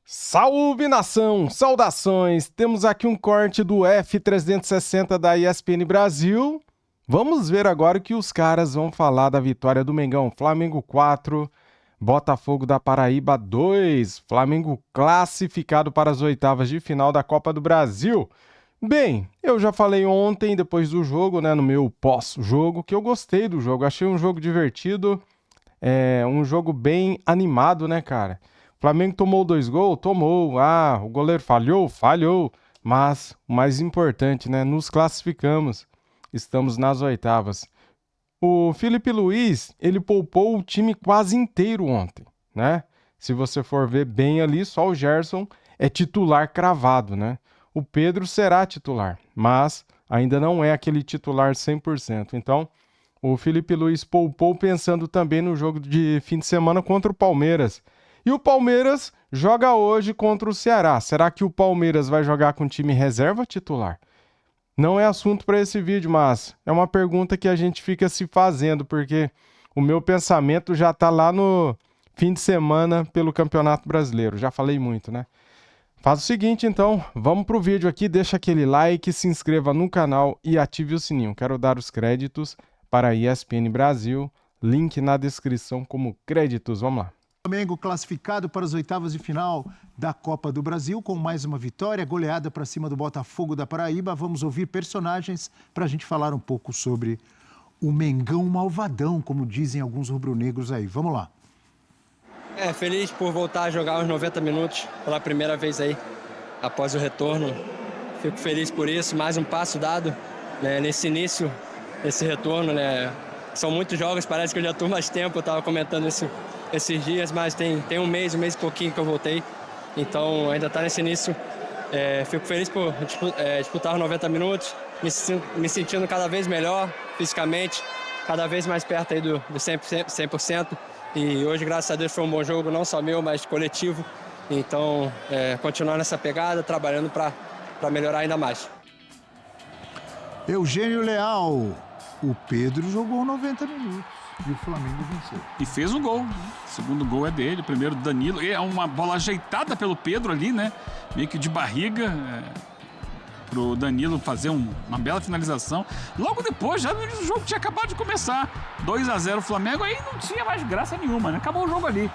Salve nação, saudações! Temos aqui um corte do F360 da ESPN Brasil. Vamos ver agora o que os caras vão falar da vitória do Mengão. Flamengo 4, Botafogo da Paraíba 2. Flamengo classificado para as oitavas de final da Copa do Brasil. Bem, eu já falei ontem, depois do jogo, no meu pós-jogo, que eu gostei do jogo. Achei um jogo divertido, um jogo bem animado, né, cara? O Flamengo tomou 2 gols? Tomou. O goleiro falhou? Falhou. Mas o mais importante, nos classificamos. Estamos nas oitavas. O Felipe Luiz, ele poupou o time quase inteiro ontem, né? Se você for ver bem ali, só o Gerson é titular cravado, né? O Pedro será titular, mas ainda não é aquele titular 100%. Então, o Felipe Luiz poupou pensando também no jogo de fim de semana contra o Palmeiras. E o Palmeiras joga hoje contra o Ceará. Será que o Palmeiras vai jogar com time reserva titular? Não é assunto para esse vídeo, mas é uma pergunta que a gente fica se fazendo, porque o meu pensamento já está lá no fim de semana pelo Campeonato Brasileiro. Já falei muito, né? Faz o seguinte, então, vamos pro vídeo aqui, deixa aquele like, se inscreva no canal e ative o sininho. Quero dar os créditos para a ESPN Brasil, link na descrição como créditos. Vamos lá. Flamengo classificado para as oitavas de final da Copa do Brasil, com mais uma vitória, goleada para cima do Botafogo da Paraíba. Vamos ouvir personagens para a gente falar um pouco sobre o Mengão malvadão, como dizem alguns rubro-negros aí. Vamos lá. Feliz por voltar a jogar os 90 minutos pela primeira vez aí, após o retorno. Fico feliz por isso, mais um passo dado nesse início, esse retorno, São muitos jogos, parece que eu já estou mais tempo, eu estava comentando isso esses dias, mas tem um mês e pouquinho que eu voltei, então ainda está nesse início. Fico feliz por disputar os 90 minutos, me sentindo cada vez melhor fisicamente, cada vez mais perto aí do 100%. E hoje, graças a Deus, foi um bom jogo, não só meu, mas coletivo. Então, continuar nessa pegada, trabalhando para melhorar ainda mais. Eugênio Leal, o Pedro jogou 90 minutos. E o Flamengo venceu. E fez um gol. O segundo gol é dele, o primeiro do Danilo. E é uma bola ajeitada pelo Pedro ali, meio que de barriga, pro Danilo fazer uma bela finalização. Logo depois, já o jogo tinha acabado de começar. 2-0 o Flamengo, aí não tinha mais graça nenhuma, Acabou o jogo ali.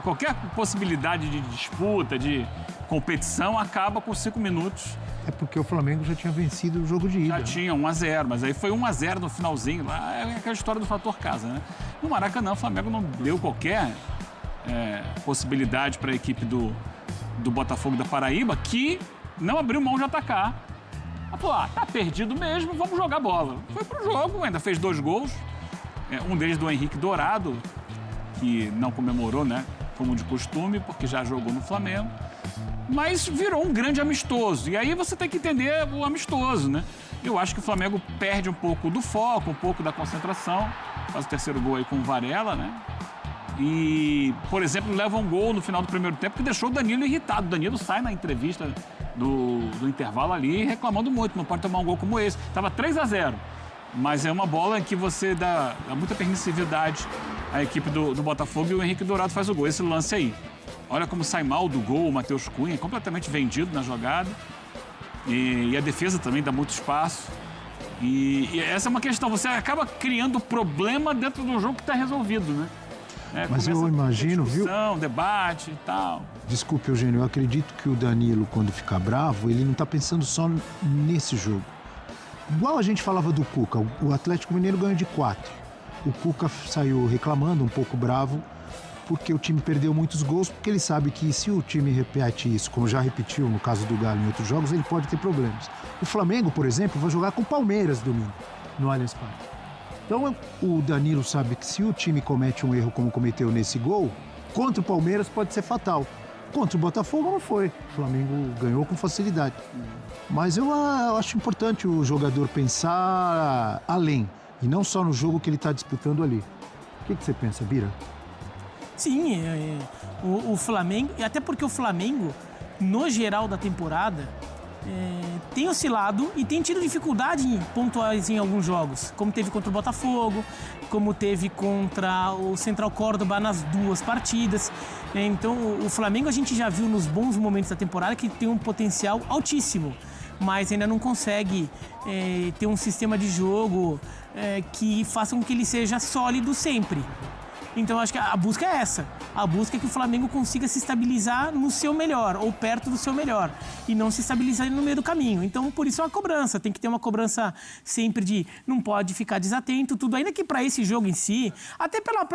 Qualquer possibilidade de disputa, de competição, acaba com 5 minutos. É porque o Flamengo já tinha vencido o jogo de ida. Já tinha 1-0, mas aí foi 1-0 no finalzinho. Lá é aquela história do fator casa, No Maracanã, o Flamengo não deu qualquer possibilidade para a equipe do Botafogo da Paraíba, que não abriu mão de atacar. Ela falou, tá perdido mesmo, vamos jogar bola. Foi pro jogo, ainda fez 2 gols. Um deles do Henrique Dourado, que não comemorou, como de costume, porque já jogou no Flamengo. Mas virou um grande amistoso. E aí você tem que entender o amistoso, Eu acho que o Flamengo perde um pouco do foco, um pouco da concentração. Faz o terceiro gol aí com o Varela, E, por exemplo, leva um gol no final do primeiro tempo que deixou o Danilo irritado. O Danilo sai na entrevista do intervalo ali reclamando muito. Não pode tomar um gol como esse. Tava 3-0. Mas é uma bola em que você dá muita permissividade à equipe do Botafogo e o Henrique Dourado faz o gol. Esse lance aí. Olha como sai mal do gol o Matheus Cunha, completamente vendido na jogada. E a defesa também dá muito espaço. E essa é uma questão, você acaba criando problema dentro do jogo que está resolvido, Mas eu imagino, discussão, debate e tal. Desculpe, Eugênio, eu acredito que o Danilo, quando ficar bravo, ele não está pensando só nesse jogo. Igual a gente falava do Cuca, o Atlético Mineiro ganhou de 4. O Cuca saiu reclamando, um pouco bravo, porque o time perdeu muitos gols, porque ele sabe que se o time repete isso, como já repetiu no caso do Galo em outros jogos, ele pode ter problemas. O Flamengo, por exemplo, vai jogar com o Palmeiras domingo, no Allianz Parque. Então o Danilo sabe que se o time comete um erro como cometeu nesse gol, contra o Palmeiras pode ser fatal. Contra o Botafogo não foi. O Flamengo ganhou com facilidade. Mas eu acho importante o jogador pensar além, e não só no jogo que ele está disputando ali. O que você pensa, Bira? Sim, o Flamengo, e até porque o Flamengo, no geral da temporada, tem oscilado e tem tido dificuldade pontuais em alguns jogos, como teve contra o Botafogo, como teve contra o Central Córdoba nas 2 partidas. Então, o Flamengo a gente já viu nos bons momentos da temporada que tem um potencial altíssimo, mas ainda não consegue ter um sistema de jogo que faça com que ele seja sólido sempre. Então, acho que a busca é essa. A busca é que o Flamengo consiga se estabilizar no seu melhor, ou perto do seu melhor, e não se estabilizar no meio do caminho. Então, por isso é uma cobrança. Tem que ter uma cobrança sempre de não pode ficar desatento, tudo. Ainda que para esse jogo em si, até pelas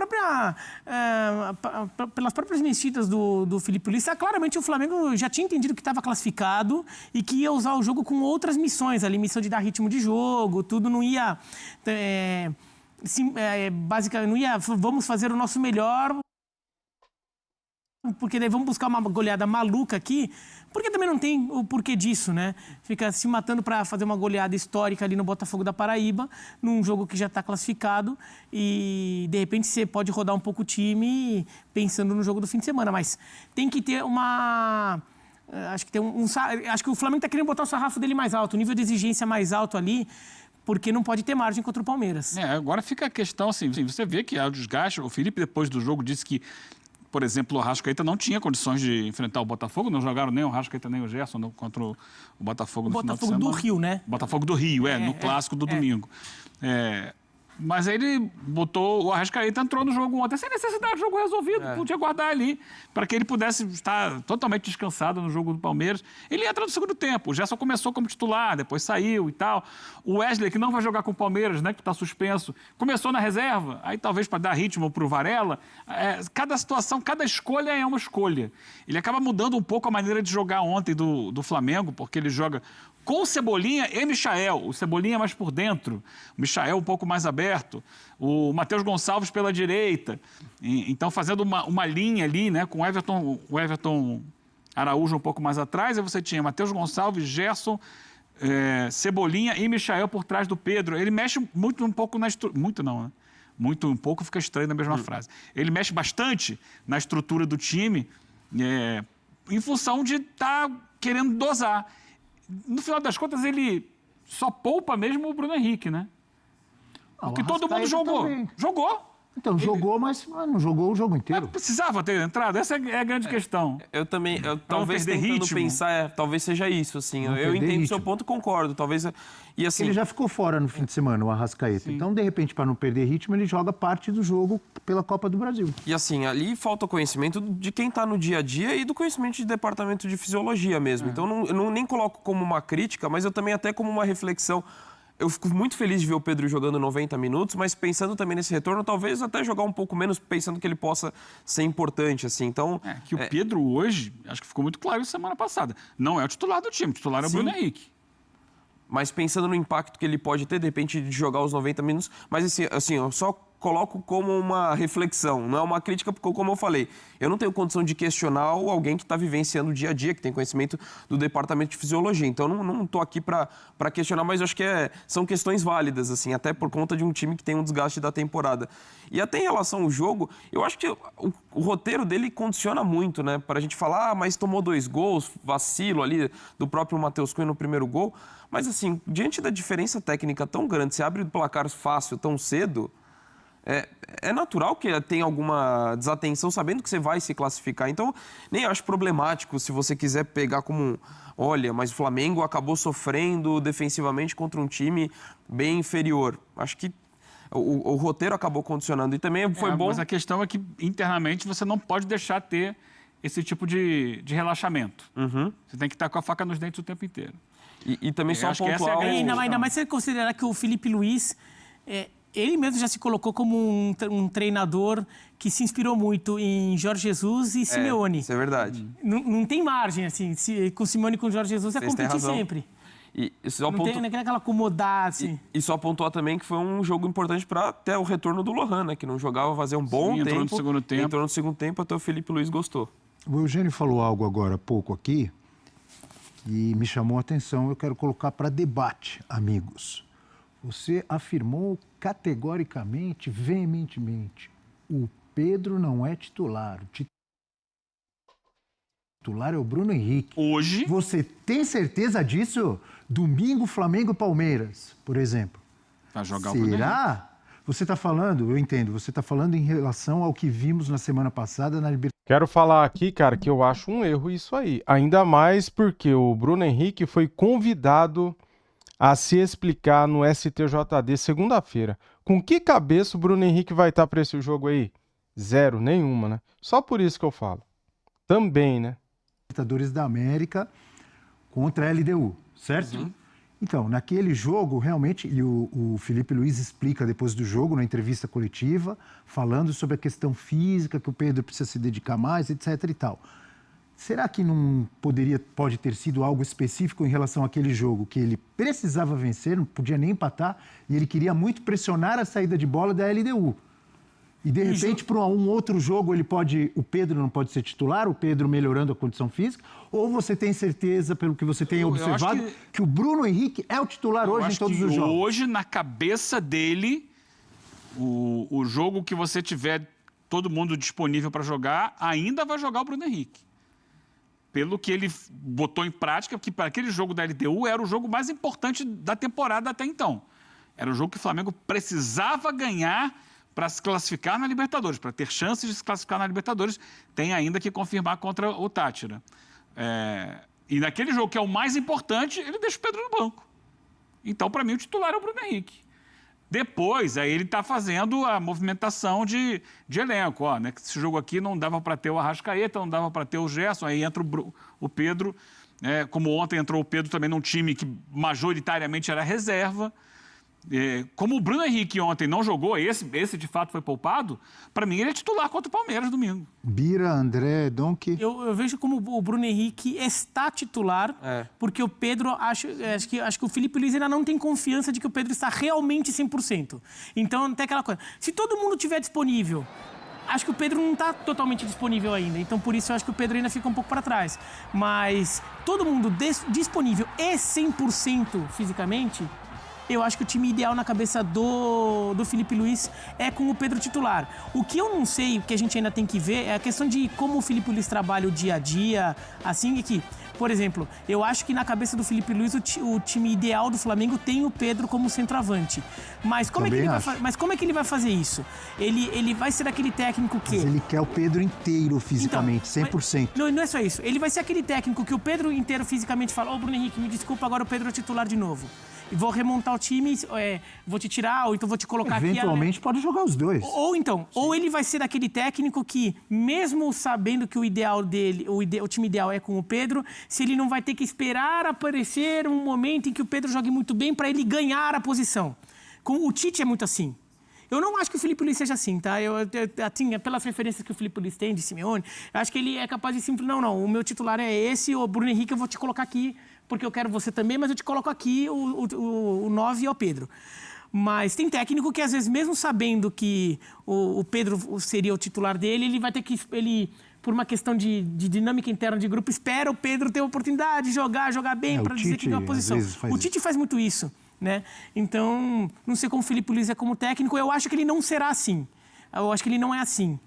próprias mexidas do Felipe Luiz, claramente o Flamengo já tinha entendido que estava classificado e que ia usar o jogo com outras missões. Ali, missão de dar ritmo de jogo, tudo não ia... basicamente, não ia, vamos fazer o nosso melhor, porque daí vamos buscar uma goleada maluca aqui, porque também não tem o porquê disso, né? Fica se matando para fazer uma goleada histórica ali no Botafogo da Paraíba, num jogo que já está classificado, e de repente você pode rodar um pouco o time pensando no jogo do fim de semana, mas tem que ter uma... Acho que o Flamengo está querendo botar o sarrafo dele mais alto, o nível de exigência mais alto ali, porque não pode ter margem contra o Palmeiras. Agora fica a questão, assim, você vê que há o desgaste. O Felipe, depois do jogo, disse que, por exemplo, o Arrascaeta não tinha condições de enfrentar o Botafogo, não jogaram nem o Arrascaeta nem o Gerson contra o Botafogo no final de semana. O Botafogo do Rio, né? Botafogo do Rio, no clássico do domingo. Mas aí ele botou... O Arrascaeta entrou no jogo ontem, sem necessidade, jogo resolvido, podia guardar ali, para que ele pudesse estar totalmente descansado no jogo do Palmeiras. Ele entra no segundo tempo, o Gerson começou como titular, depois saiu e tal. O Wesley, que não vai jogar com o Palmeiras, né, que está suspenso, começou na reserva, aí talvez para dar ritmo para o Varela. Cada situação, cada escolha é uma escolha. Ele acaba mudando um pouco a maneira de jogar ontem do Flamengo, porque ele joga com o Cebolinha e Michael. O Cebolinha mais por dentro, o Michael um pouco mais aberto, o Matheus Gonçalves pela direita. Então, fazendo uma linha ali, né, com o Everton Araújo um pouco mais atrás, aí você tinha Matheus Gonçalves, Gerson, Cebolinha e Michael por trás do Pedro. Ele mexe muito um pouco na estrutura... Muito não, né? Muito um pouco fica estranho na mesma frase. Ele mexe bastante na estrutura do time em função de estar querendo dosar. No final das contas, ele só poupa mesmo o Bruno Henrique, né? Porque todo mundo jogou. Também. Jogou. Então, jogou, mas não jogou o jogo inteiro. Precisava ter entrado? Essa é a grande questão. Eu também, talvez tentando ritmo. Pensar, talvez seja isso, assim. Eu entendo o seu ponto e concordo. Talvez, e assim... Ele já ficou fora no fim de semana, o Arrascaeta. Sim. Então, de repente, para não perder ritmo, ele joga parte do jogo pela Copa do Brasil. E assim, ali falta o conhecimento de quem está no dia a dia e do conhecimento de departamento de fisiologia mesmo. Então, eu nem coloco como uma crítica, mas eu também até como uma reflexão. Eu fico muito feliz de ver o Pedro jogando 90 minutos, mas pensando também nesse retorno, talvez até jogar um pouco menos, pensando que ele possa ser importante, assim. Então, o Pedro hoje, acho que ficou muito claro semana passada, não é o titular do time, o titular é o Bruno Henrique. Mas pensando no impacto que ele pode ter, de repente, de jogar os 90 minutos, mas assim, eu só coloco como uma reflexão, não é uma crítica, porque, como eu falei, eu não tenho condição de questionar alguém que está vivenciando o dia a dia, que tem conhecimento do departamento de fisiologia. Então, não estou aqui para questionar, mas eu acho que são questões válidas, assim, até por conta de um time que tem um desgaste da temporada. E até em relação ao jogo, eu acho que o roteiro dele condiciona muito, né? Para a gente falar, mas tomou 2 gols, vacilo ali do próprio Matheus Cunha no primeiro gol. Mas, assim, diante da diferença técnica tão grande, você abre o placar fácil tão cedo... É natural que tenha alguma desatenção sabendo que você vai se classificar. Então, nem acho problemático se você quiser pegar como... Olha, mas o Flamengo acabou sofrendo defensivamente contra um time bem inferior. Acho que o roteiro acabou condicionando. E também foi bom... Mas a questão é que, internamente, você não pode deixar ter esse tipo de relaxamento. Você tem que estar com a faca nos dentes o tempo inteiro. E também só pontuar... Ainda mais se você considerar que o Felipe Luiz... Ele mesmo já se colocou como um treinador que se inspirou muito em Jorge Jesus e Simeone. Isso é verdade. Não tem margem, assim. Com Simeone e com Jorge Jesus é competir sempre. E só não tem aquela acomodar, assim. E só pontuar também que foi um jogo importante para até o retorno do Lohan, né? Que não jogava fazia um bom tempo. Entrou no segundo tempo. Entrou no segundo tempo, até o Felipe Luiz gostou. O Eugênio falou algo agora há pouco aqui e me chamou a atenção. Eu quero colocar para debate, amigos. Você afirmou categoricamente, veementemente, o Pedro não é titular. titular é o Bruno Henrique. Hoje... Você tem certeza disso? Domingo, Flamengo e Palmeiras, por exemplo. Vai jogar o Bruno Henrique. Será? Você está falando, eu entendo, você está falando em relação ao que vimos na semana passada na Libertadores. Quero falar aqui, cara, que eu acho um erro isso aí. Ainda mais porque o Bruno Henrique foi convidado a se explicar no STJD segunda-feira. Com que cabeça o Bruno Henrique vai estar para esse jogo aí? Zero, nenhuma, né? Só por isso que eu falo. Também, né? Libertadores da América contra a LDU, certo? Uhum. Então, naquele jogo, realmente, e o Felipe Luiz explica depois do jogo, na entrevista coletiva, falando sobre a questão física, que o Pedro precisa se dedicar mais, etc e tal. Será que não pode ter sido algo específico em relação àquele jogo, que ele precisava vencer, não podia nem empatar, e ele queria muito pressionar a saída de bola da LDU? E, de repente, para um outro jogo, o Pedro não pode ser titular, o Pedro melhorando a condição física? Ou você tem certeza, pelo que você tem observado, que o Bruno Henrique é o titular hoje em todos os jogos? Hoje, na cabeça dele, o jogo que você tiver todo mundo disponível para jogar, ainda vai jogar o Bruno Henrique. Pelo que ele botou em prática, que para aquele jogo da LDU era o jogo mais importante da temporada até então. Era o jogo que o Flamengo precisava ganhar para se classificar na Libertadores, para ter chances de se classificar na Libertadores, tem ainda que confirmar contra o Táchira. E naquele jogo que é o mais importante, ele deixa o Pedro no banco. Então, para mim, o titular é o Bruno Henrique. Depois, aí ele está fazendo a movimentação de elenco. Ó, né? Esse jogo aqui não dava para ter o Arrascaeta, não dava para ter o Gerson, aí entra o Pedro. Como ontem entrou o Pedro também num time que majoritariamente era reserva. Como o Bruno Henrique ontem não jogou, esse de fato foi poupado, para mim ele é titular contra o Palmeiras domingo. Bira, André, Donk. Eu vejo como o Bruno Henrique está titular, porque o Pedro, acho que o Felipe Luiz ainda não tem confiança de que o Pedro está realmente 100%. Então, tem aquela coisa, se todo mundo estiver disponível, acho que o Pedro não está totalmente disponível ainda, então por isso eu acho que o Pedro ainda fica um pouco para trás. Mas todo mundo disponível e 100% fisicamente, eu acho que o time ideal na cabeça do Felipe Luiz é com o Pedro titular. O que eu não sei, o que a gente ainda tem que ver, é a questão de como o Felipe Luiz trabalha o dia a dia, assim, e que, por exemplo, eu acho que na cabeça do Felipe Luiz o time ideal do Flamengo tem o Pedro como centroavante. Mas como, é que ele vai fazer isso? Ele vai ser aquele técnico que... Mas ele quer o Pedro inteiro fisicamente, então, 100%. Não é só isso. Ele vai ser aquele técnico que o Pedro inteiro fisicamente fala: ô, Bruno Henrique, me desculpa, agora o Pedro é titular de novo. E vou remontar o time, vou te tirar, ou então vou te colocar aqui... Eventualmente pode jogar os dois. Ou ele vai ser aquele técnico que, mesmo sabendo que o ideal dele, o time ideal é com o Pedro, se ele não vai ter que esperar aparecer um momento em que o Pedro jogue muito bem para ele ganhar a posição. Com o Tite é muito assim. Eu não acho que o Felipe Luiz seja assim, tá? Assim, pelas referências que o Felipe Luiz tem de Simeone, eu acho que ele é capaz de simplesmente... Não, o meu titular é esse, o Bruno Henrique eu vou te colocar aqui, porque eu quero você também, mas eu te coloco aqui o 9 é o Pedro. Mas tem técnico que, às vezes, mesmo sabendo que o Pedro seria o titular dele, ele vai ter que... por uma questão de dinâmica interna de grupo, espera o Pedro ter a oportunidade de jogar bem para dizer que tem uma posição. O Tite faz muito isso, né? Então, não sei como o Felipe Luiz é como técnico, eu acho que ele não será assim. Eu acho que ele não é assim.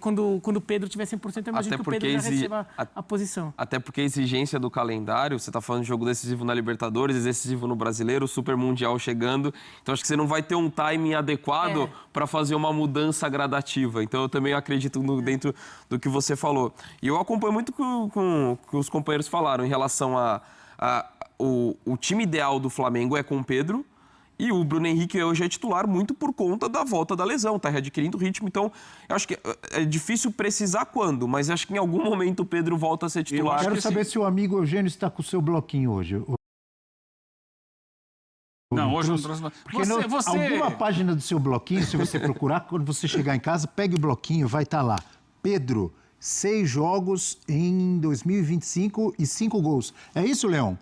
Quando o Pedro tiver 100%, eu imagino que o Pedro já receba a posição. Até porque a exigência do calendário, você está falando de jogo decisivo na Libertadores, decisivo no Brasileiro, Super Mundial chegando. Então, acho que você não vai ter um timing adequado para fazer uma mudança gradativa. Então, eu também acredito dentro do que você falou. E eu acompanho muito com o que os companheiros falaram em relação o time ideal do Flamengo é com o Pedro. E o Bruno Henrique hoje é titular muito por conta da volta da lesão, tá readquirindo ritmo. Então, eu acho que é difícil precisar quando, mas acho que em algum momento o Pedro volta a ser titular. Eu quero saber se o amigo Eugênio está com o seu bloquinho hoje. Não, hoje não trouxe... Alguma página do seu bloquinho, se você procurar, quando você chegar em casa, pegue o bloquinho, vai estar lá. Pedro, 6 jogos em 2025 e 5 gols. É isso, Leão?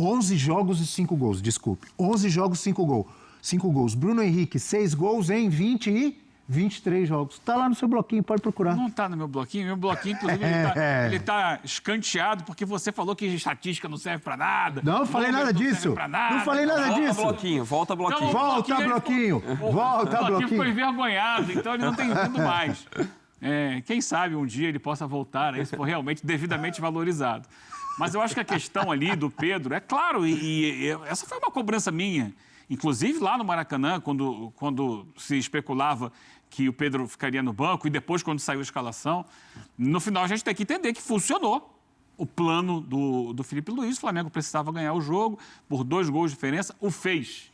11 jogos e 5 gols, desculpe. 11 jogos, 5 gols. Bruno Henrique, 6 gols em 23 jogos. Está lá no seu bloquinho, pode procurar. Não está no meu bloquinho. Meu bloquinho, inclusive, ele tá escanteado porque você falou que estatística não serve para nada. Não falei nada disso. Não falei nada disso. Volta bloquinho. Volta bloquinho. O bloquinho ficou envergonhado, então ele não tem vindo mais. Quem sabe um dia ele possa voltar, se for realmente devidamente valorizado. Mas eu acho que a questão ali do Pedro, é claro, e essa foi uma cobrança minha. Inclusive lá no Maracanã, quando se especulava que o Pedro ficaria no banco e depois quando saiu a escalação, no final a gente tem que entender que funcionou o plano do Felipe Luiz. O Flamengo precisava ganhar o jogo por 2 gols de diferença, o fez,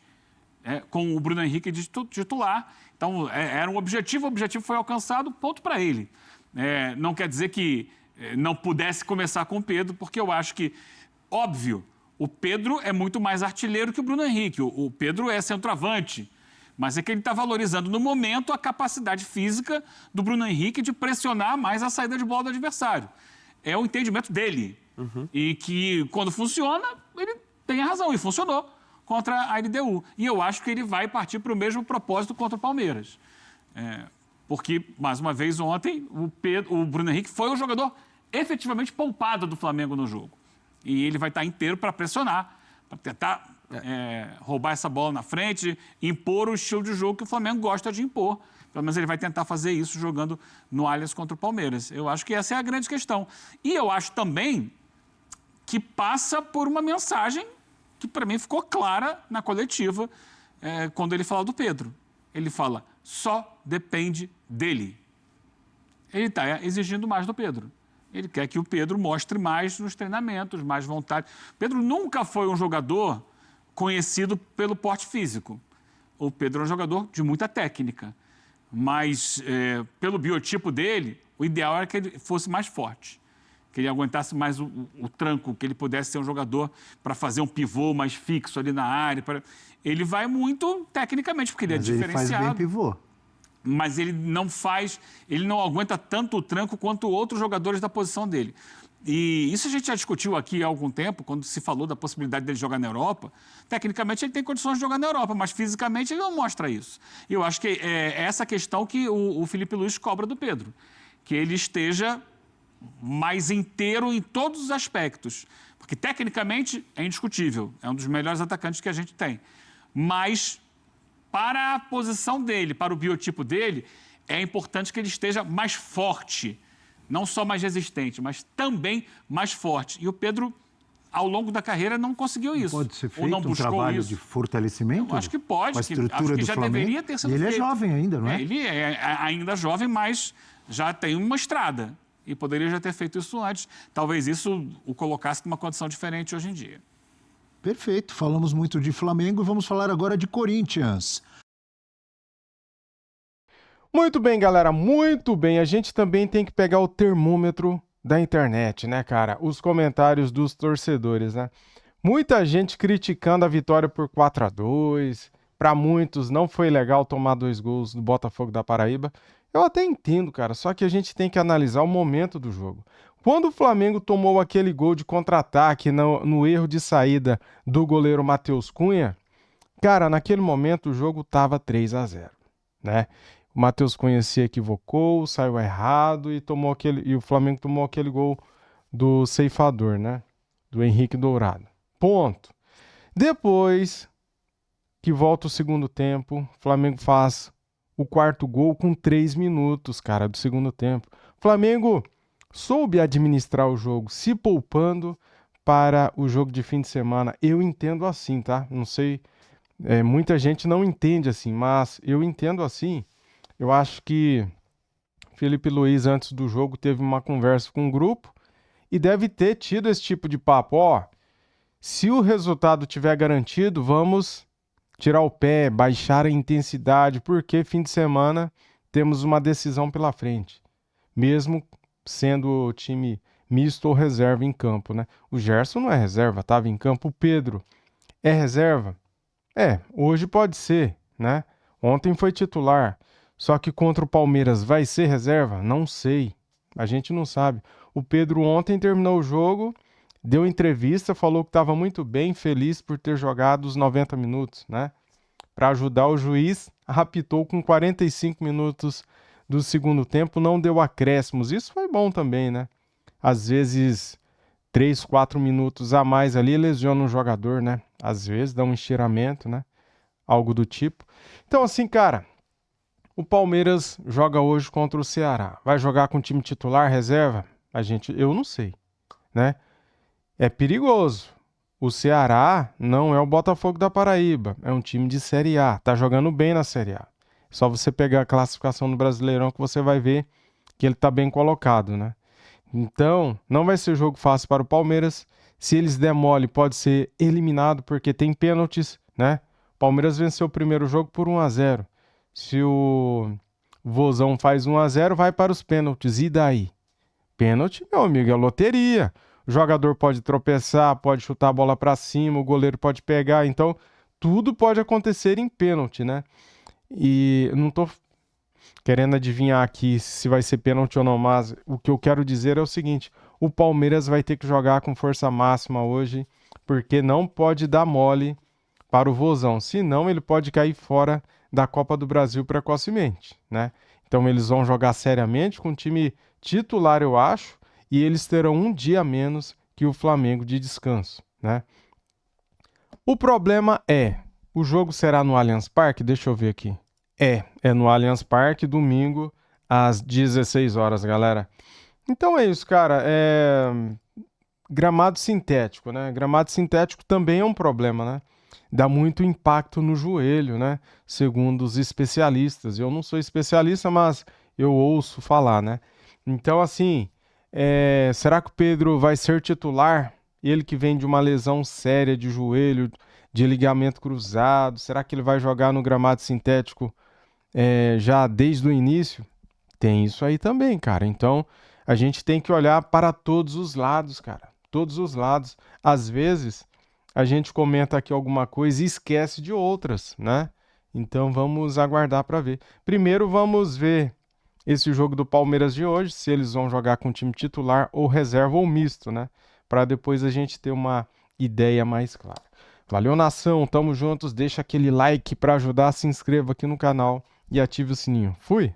com o Bruno Henrique de titular. Então era um objetivo, o objetivo foi alcançado, ponto para ele. Não quer dizer que não pudesse começar com o Pedro, porque eu acho que, óbvio, o Pedro é muito mais artilheiro que o Bruno Henrique. O Pedro é centroavante, mas é que ele está valorizando no momento a capacidade física do Bruno Henrique de pressionar mais a saída de bola do adversário. É o entendimento dele. E que, quando funciona, ele tem a razão, e funcionou contra a LDU. E eu acho que ele vai partir para o mesmo propósito contra o Palmeiras. Porque, mais uma vez, ontem, o Bruno Henrique foi o jogador efetivamente poupado do Flamengo no jogo. E ele vai estar inteiro para pressionar, para tentar roubar essa bola na frente, impor o estilo de jogo que o Flamengo gosta de impor. Pelo menos ele vai tentar fazer isso jogando no Allianz contra o Palmeiras. Eu acho que essa é a grande questão. E eu acho também que passa por uma mensagem que, para mim, ficou clara na coletiva quando ele fala do Pedro. Ele fala, só depende dele. Ele está exigindo mais do Pedro. Ele quer que o Pedro mostre mais nos treinamentos, mais vontade. Pedro nunca foi um jogador conhecido pelo porte físico. O Pedro é um jogador de muita técnica. Mas, pelo biotipo dele, o ideal era que ele fosse mais forte. Que ele aguentasse mais o tranco, que ele pudesse ser um jogador para fazer um pivô mais fixo ali na área. Ele vai muito tecnicamente, porque ele é diferenciado. Ele faz bem pivô. Mas ele não aguenta tanto o tranco quanto outros jogadores da posição dele. E isso a gente já discutiu aqui há algum tempo, quando se falou da possibilidade dele jogar na Europa. Tecnicamente ele tem condições de jogar na Europa, mas fisicamente ele não mostra isso. E eu acho que é essa questão que o Felipe Luiz cobra do Pedro, que ele esteja mais inteiro em todos os aspectos. Porque tecnicamente é indiscutível, é um dos melhores atacantes que a gente tem. Mas para a posição dele, para o biotipo dele, é importante que ele esteja mais forte. Não só mais resistente, mas também mais forte. E o Pedro, ao longo da carreira, não conseguiu isso. Pode ser feito um trabalho de fortalecimento? Eu acho que pode. Com a estrutura acho que do já Flamengo. Deveria ter sido ele feito. É jovem ainda, não é? Ele é ainda jovem, mas já tem uma estrada. E poderia já ter feito isso antes. Talvez isso o colocasse numa condição diferente hoje em dia. Perfeito. Falamos muito de Flamengo e vamos falar agora de Corinthians. Muito bem, galera, muito bem. A gente também tem que pegar o termômetro da internet, né, cara? Os comentários dos torcedores, né? Muita gente criticando a vitória por 4-2. Para muitos não foi legal tomar 2 gols do Botafogo da Paraíba. Eu até entendo, cara, só que a gente tem que analisar o momento do jogo. Quando o Flamengo tomou aquele gol de contra-ataque no erro de saída do goleiro Matheus Cunha, cara, naquele momento o jogo tava 3-0, né? O Matheus Cunha se equivocou, saiu errado e o Flamengo tomou aquele gol do ceifador, né? Do Henrique Dourado. Ponto. Depois que volta o segundo tempo, o Flamengo faz o 4º gol com 3 minutos, cara, do segundo tempo. O Flamengo soube administrar o jogo, se poupando para o jogo de fim de semana. Eu entendo assim, tá? Não sei, muita gente não entende assim, mas eu entendo assim. Eu acho que Felipe Luiz, antes do jogo, teve uma conversa com o grupo e deve ter tido esse tipo de papo. Se o resultado tiver garantido, vamos tirar o pé, baixar a intensidade, porque fim de semana temos uma decisão pela frente, mesmo sendo o time misto ou reserva em campo, né? O Gerson não é reserva, estava em campo. O Pedro é reserva? Hoje pode ser, né? Ontem foi titular. Só que contra o Palmeiras vai ser reserva? Não sei. A gente não sabe. O Pedro ontem terminou o jogo, deu entrevista, falou que estava muito bem, feliz por ter jogado os 90 minutos, né? Para ajudar o juiz, apitou com 45 minutos do segundo tempo, não deu acréscimos. Isso foi bom também, né? Às vezes, 3, 4 minutos a mais ali lesiona um jogador, né? Às vezes dá um estiramento, né? Algo do tipo. Então, assim, cara, O Palmeiras joga hoje contra o Ceará. Vai jogar com time titular, reserva? Eu não sei, né? É perigoso. O Ceará não é o Botafogo da Paraíba, é um time de Série A, tá jogando bem na Série A. Só você pegar a classificação do Brasileirão que você vai ver que ele tá bem colocado, né? Então, não vai ser jogo fácil para o Palmeiras. Se eles der mole, pode ser eliminado porque tem pênaltis, né? O Palmeiras venceu o primeiro jogo por 1-0. Se o Vozão faz 1-0, vai para os pênaltis. E daí? Pênalti, meu amigo, é loteria. O jogador pode tropeçar, pode chutar a bola para cima, o goleiro pode pegar. Então, tudo pode acontecer em pênalti, né? E não tô querendo adivinhar aqui se vai ser pênalti ou não, mas o que eu quero dizer é o seguinte: o Palmeiras vai ter que jogar com força máxima hoje, porque não pode dar mole para o Vozão, senão ele pode cair fora da Copa do Brasil precocemente, né? Então eles vão jogar seriamente com o time titular, eu acho, e eles terão um dia a menos que o Flamengo de descanso, né? O problema o jogo será no Allianz Parque? Deixa eu ver aqui. É no Allianz Parque, domingo, às 16 horas, galera. Então é isso, cara. Gramado sintético, né? Gramado sintético também é um problema, né? Dá muito impacto no joelho, né? Segundo os especialistas. Eu não sou especialista, mas eu ouço falar, né? Então, assim, será que o Pedro vai ser titular? Ele que vem de uma lesão séria de joelho, de ligamento cruzado, será que ele vai jogar no gramado sintético já desde o início? Tem isso aí também, cara. Então, a gente tem que olhar para todos os lados, cara. Todos os lados. Às vezes, a gente comenta aqui alguma coisa e esquece de outras, né? Então, vamos aguardar para ver. Primeiro, vamos ver esse jogo do Palmeiras de hoje, se eles vão jogar com time titular ou reserva ou misto, né? Para depois a gente ter uma ideia mais clara. Valeu, nação, tamo juntos, deixa aquele like para ajudar, se inscreva aqui no canal e ative o sininho. Fui!